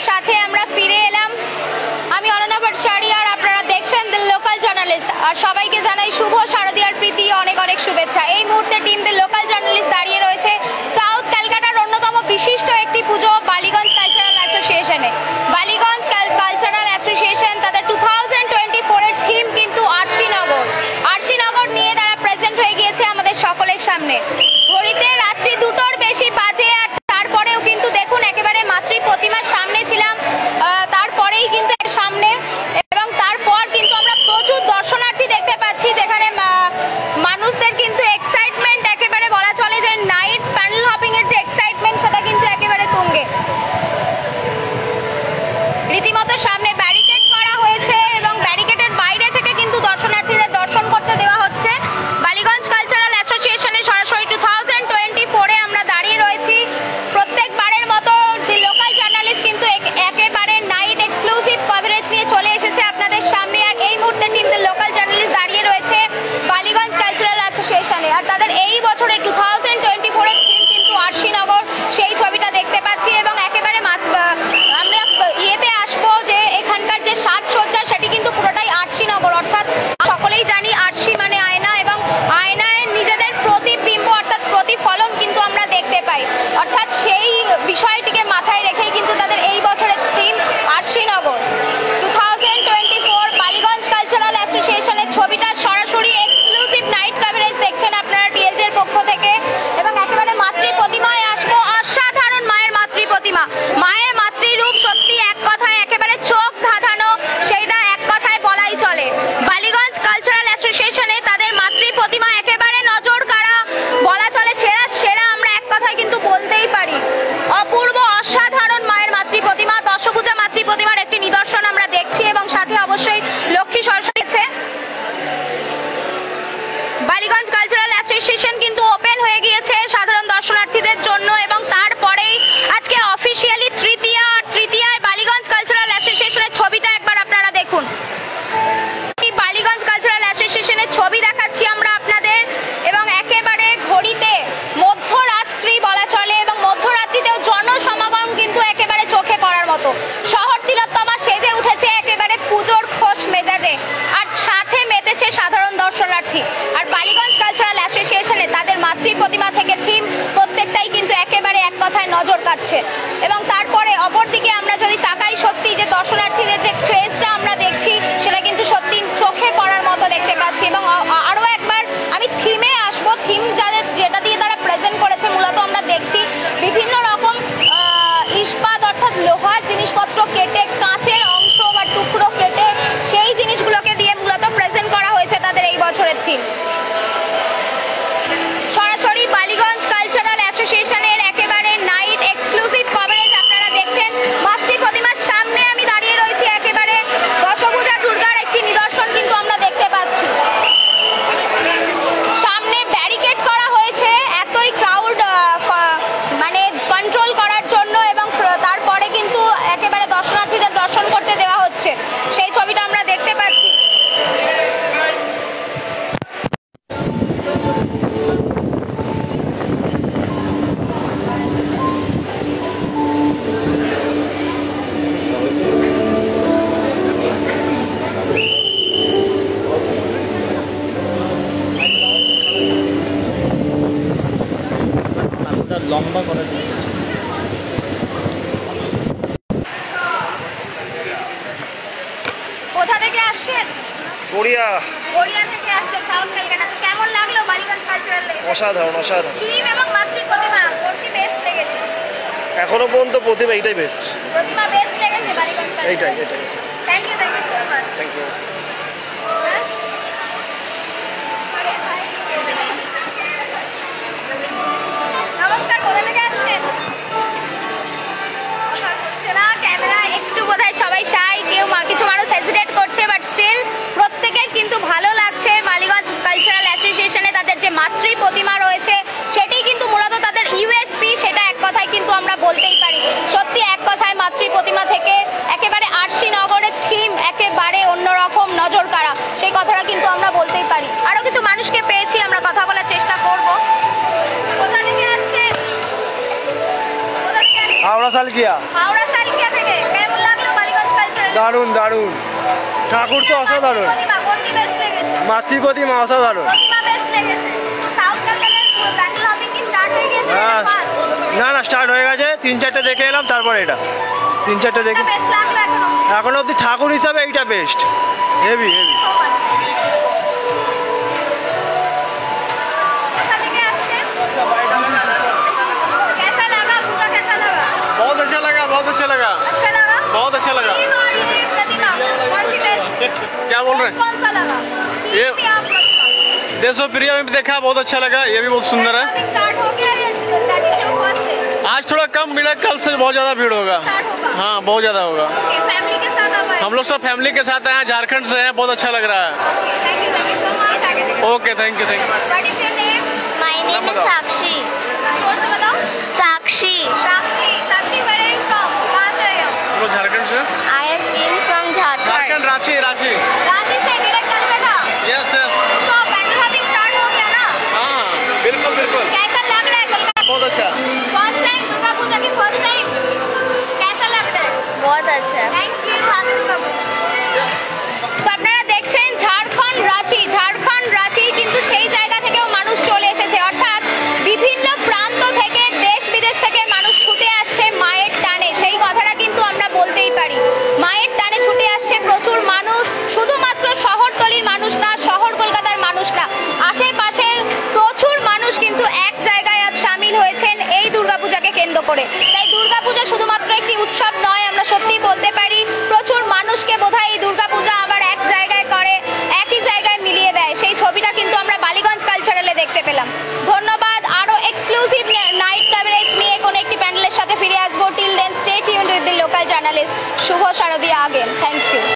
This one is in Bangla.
সাথে আমরা ফিরে এলাম। আমি অনন্যা ভট্টাচার্য আর আপনারা দেখছেন দ্য লোকাল জার্নালিস্ট। আর সবাইকে জানাই শুভ শারদীয়ার প্রীতি, অনেক অনেক শুভেচ্ছা। এই মুহূর্তে টিম দ্য লোকাল জার্নালিস্ট দাঁড়িয়ে রয়েছে সাউথ ক্যালকাটার অন্যতম বিশিষ্ট একটি পুজো বালিগঞ্জ কালচারাল অ্যাসোসিয়েশনে। বালিগঞ্জ কালচারাল অ্যাসোসিয়েশন তাদের 2024 এর থিম কিন্তু আরশিনগর নিয়ে তারা প্রেজেন্ট হয়ে গিয়েছে আমাদের সকলের সামনে। ঘড়িতে রাত্রি 2টোর বেশি বাজে, আর তারপরেও কিন্তু দেখুন একেবারে মাতৃ প্রতিমার সামনে ছিলাম, তারপরেই কিন্তু সামনে, এবং তারপর কিন্তু আমরা প্রচুর দর্শনার্থী দেখতে পাচ্ছি, যেখানে মানুষদের কিন্তু এক্সাইটমেন্ট একেবারে বলা চলে যে নাইট প্যান্ডেল হপিং এর যে এক্সাইটমেন্ট সেটা কিন্তু একেবারে তুঙ্গে। রীতিমতো সামনে ব্যারিকেড করা হয়েছে এবং ব্যারিকেডের বাইরে থেকে কিন্তু দর্শনার্থীদের দর্শন করতে দেওয়া হচ্ছে। বালিগঞ্জ কালচারাল অ্যাসোসিয়েশনে সরাসরি 2024 আমরা দাঁড়িয়ে রয়েছি। প্রত্যেকবারের মতো দি লোকাল জার্নালিস্ট কিন্তু একেবারে নাইট এক্সক্লুসিভ কভারেজ নিয়ে চলে এসেছে আপনাদের সামনে। আর এই মুহূর্তে টিম দ্য লোকাল জার্নালিস্ট দাঁড়িয়ে রয়েছে বালিগঞ্জ কালচারাল অ্যাসোসিয়েশনে, আর তাদের এই বছরের 2024 এর থিম কিন্তু আরশিনগর, সেই ছবিটা দেখতে পাচ্ছি। এবং একেবারে আমরা ইয়েতে আসবো যে এখানকার যে সাজসজ্জা সেটি কিন্তু পুরোটাই আরশিনগর, অর্থাৎ সকলেই জানি আরশি মানে আয়না, এবং আয়নায় নিজেদের প্রতিবিম্ব অর্থাৎ প্রতিফলন কিন্তু আমরা দেখতে পাই, অর্থাৎ সেই বিষয়টিকে মাথায় রেখেই কিন্তু তাদের এই বছরের থিম আরশিনগর। 2024 বালিগঞ্জ কালচারাল অ্যাসোসিয়েশনের ছবিটা সরাসরি এক্সক্লুসিভ নাইট কভারেজ দেখছেন আপনারা টিএলজি এর পক্ষ থেকে। এবং একেবারে মাতৃ প্রতিমায় আসবো, অসাধারণ মায়ের মাতৃ প্রতিমা। মায়ের মাতৃরূপ সত্যি এক কথায় একেবারে চোখ ধাঁধানো, সেইটা এক কথায় বলাই চলে। বালিগঞ্জ কালচারাল অ্যাসোসিয়েশনে তাদের মাতৃ প্রতিমা একেবারে নজর কাড়া, বলা চলে সেরা আমরা এক কথায় কিন্তু বলতেই পারি। অপূর্ব অসাধারণ মায়ের মাতৃ প্রতিমা, দশভুজা মাতৃ প্রতিমার একটি নিদর্শন আমরা দেখছি, এবং সাথে অবশ্যই লক্ষ্মী সরস্বতী। বালিগঞ্জ কালচারাল অ্যাসোসিয়েশন কিন্তু ওপেন হয়ে গিয়েছে সাধারণ দর্শনার্থীদের জন্য, এবং তারপরেই আজকে অফিসিয়ালি তৃতীয়ায় বালিগঞ্জ কালচারাল অ্যাসোসিয়েশনের ছবিটা একবার আপনারা দেখুন। বালিগঞ্জ কালচারাল অ্যাসোসিয়েশনের ছবি দেখাচ্ছি আমরা আপনাদের, এবং একেবারে ঘড়িতে মধ্যরাত্রি বলা চলে, এবং মধ্যরাত্রিতেও জনসমাগম কিন্তু একেবারে চোখে পড়ার মতো। শহর তিলোত্তমা সেজে উঠেছে একেবারে পুজোর খোশ মেজাজে, আর সাথে মেতেছে সাধারণ দর্শনার্থী। আর বালিগঞ্জ কালচারাল অ্যাসোসিয়েশনে তাদের মাতৃ প্রতিমা থেকে থিম প্রত্যেকটাই কিন্তু একেবারে এক কথায় নজর কাটছে। এবং তারপরে অপরদিকে আমরা যদি তাকাই, সত্যি যে দর্শনার্থীদের যে ক্রেজটা আমরা দেখছি সেটা কিন্তু সত্যি চোখে পড়ার মতো দেখতে পাচ্ছি। এবং আরো একবার আমি থিমে আসবো, থিম যেটা দিয়ে তারা প্রেজেন্ট করেছে, মূলত আমরা দেখছি বিভিন্ন রকম ইস্পাত অর্থাৎ লোহার জিনিসপত্র কেটে, কাঁচের অংশ বা টুকরো কেটে সেই জিনিসগুলোকে দিয়ে মূলত প্রেজেন্ট করা হয়েছে তাদের এই বছরের থিম। সরাসরি বালিগঞ্জ কালচারাল অ্যাসোসিয়েশনের একেবারে নাইট এক্সক্লুসিভ কভারেজ আপনারা দেখছেন। মাতৃ প্রতিমার সামনে আমি দাঁড়িয়ে রয়েছি, একেবারে দশভুজা দুর্গার একটি নিদর্শন কিন্তু আমরা দেখতে পাচ্ছি। সামনে ব্যারিকেড করা হয়েছে এতই ক্রাউড মানে কন্ট্রোল করার জন্য, এবং তারপরে কিন্তু একেবারে দর্শনার্থীদের দর্শন করতে দেওয়া হচ্ছে, সেই ছবিটা আমরা দেখতে পাচ্ছি। লম্বা করে কোথা থেকে আসছেন? গড়িয়া থেকে আসছেন সাউথ ক্যালকাটা। তো কেমন লাগলো বালিগঞ্জ কালচারাল? অসাধারণ থিম এবং মাতৃ প্রতিমা কোনটি বেস্ট লেগেছে? এখনো পর্যন্ত প্রতিমা এইটাই বেস্ট। প্রতিমা বেস্ট লেগেছে বালিগঞ্জ কালচারাল? এইটাই thank you so much. Thank you. নমস্কার, কোথা থেকে আসছেন? ক্যামেরা একটু বোধহয় সবাই শাই, কিছু মানুষ হেজিটেট করছে, বাট স্টিল প্রত্যেকের কিন্তু ভালো লাগছে। বালিগঞ্জ কালচারাল অ্যাসোসিয়েশনে তাদের যে মাতৃ প্রতিমা রয়েছে সেটাই কিন্তু মূলত তাদের ইউএসপি, সেটা এক কথায় কিন্তু আমরা বলতেই পারি। সত্যি এক কথায় মাতৃ প্রতিমা থেকে একেবারে আরশিনগরের থিম একেবারে অন্যরকম, নজর কাড়া, সেই কথাটা কিন্তু আমরা বলতেই পারি। আরো কিছু মানুষকে পেয়েছি, আমরা কথা বলার চেষ্টা করব। কোথা থেকে আসছেন? হাওড়া সালকিয়া থেকে। দারুণ দারুণ, ঠাকুর তো অসাধারণ, প্রতিমা কোনটি বেস্ট লেগেছে? মাতৃ প্রতিমা অসাধারণ। প্রতিমা বেস্ট লেগেছে। সাউথ ক্যালকাটার প্যান্ডেল হপিং কি স্টার্ট হয়ে গেছে? হ্যাঁ, না না স্টার্ট হয়ে গেছে, 3-4টে দেখে এলাম, তারপরে এটা 3-4টে দেখে বেস্ট লাগলো এখনো? এখন অব্দি ঠাকুর হিসাবে এইটা বেস্ট, হেভি হেভি। কোথা থেকে আসছেন? कैसा लगा? पूरा कैसा लगा? बहुत अच्छा लगा, बहुत अच्छा लगा, अच्छा लगा? बहुत अच्छा लगा। थीम और ये प्रतिमा कौन सी बेस्ट? क्या बोल रहे हैं? कौन सा लगा? ये- थीम या प्रतिमा? देशो प्रिय में भी देखा, बहुत अच्छा लगा, ये भी बहुत सुंदर है। अभी स्टार्ट हो गया या that is your first day? आज थोड़ा कम मिला, कल से बहुत ज्यादा भीड़ होगा। स्टार्ट होगा? हाँ, बहुत ज्यादा होगा। Okay, फैमिली के साथ आप आए? हम लोग सब फैमिली के साथ आए हैं, झारखंड से हैं, बहुत अच्छा लग रहा है। Thank you so much. आगे देखो। Okay, thank you, thank you. What is your name? My name is Sakshi. जोर से बताओ। Sakshi. Sakshi. Sakshi where are you from? कहाँ से आए हो? हम लोग झारखंड से। I am in from Jharkhand. Jharkhand, Ranchi, Ranchi. Ranchi से डायरेक्ट कलकत्ता। यस यस, तो पैंडल हॉपिंग स्टार्ट हो गया ना? हाँ बिल्कुल बिल्कुल, कैसा लग रहा है कलकत्ता? बहुत अच्छा। फर्स्ट टाइम दुर्गा पूजा की फर्स्ट टाइम कैसा लग रहा है? बहुत अच्छा है। Thank you. Happy Durga Puja. তো আপনারা দেখছেন ঝাড়খণ্ড রাঁচি কিন্তু সেই জায়গা থেকেও মানুষ চলে এসেছে, অর্থাৎ বিভিন্ন প্রান্ত থেকে দেশ বিদেশ থেকে মানুষ ছুটে আসছে মায়ের টানে। সেই কথাটা কিন্তু আমরা বলতেই পারি, মায়ের টানে ছুটে আসছে প্রচুর মানুষ। শুধুমাত্র শহরতলির মানুষ না, শহর কলকাতার মানুষ না, আশেপাশের প্রচুর মানুষ কিন্তু এক জায়গায় আজ সামিল হয়েছেন এই দুর্গাপূজাকে কেন্দ্র করে। তাই দুর্গাপূজা শুধুমাত্র একটি উৎসব নয়, আমরা সত্যি বলতে পারি প্রচুর মানুষকে বোধহয় এই দুর্গাপূজা আবার এক জায়গায় করে, একই জায়গায় মিলিয়ে দেয়। সেই ছবিটা কিন্তু আমরা বালিগঞ্জ কালচারালে দেখতে পেলাম। ধন্যবাদ। আরো এক্সক্লুসিভ নাইট কভারেজ নিয়ে কোনো একটি প্যানেলের সাথে ফিরে আসবো। Till then stay tuned with the local journalist শুভ শারদিয়া আগেন। Thank you.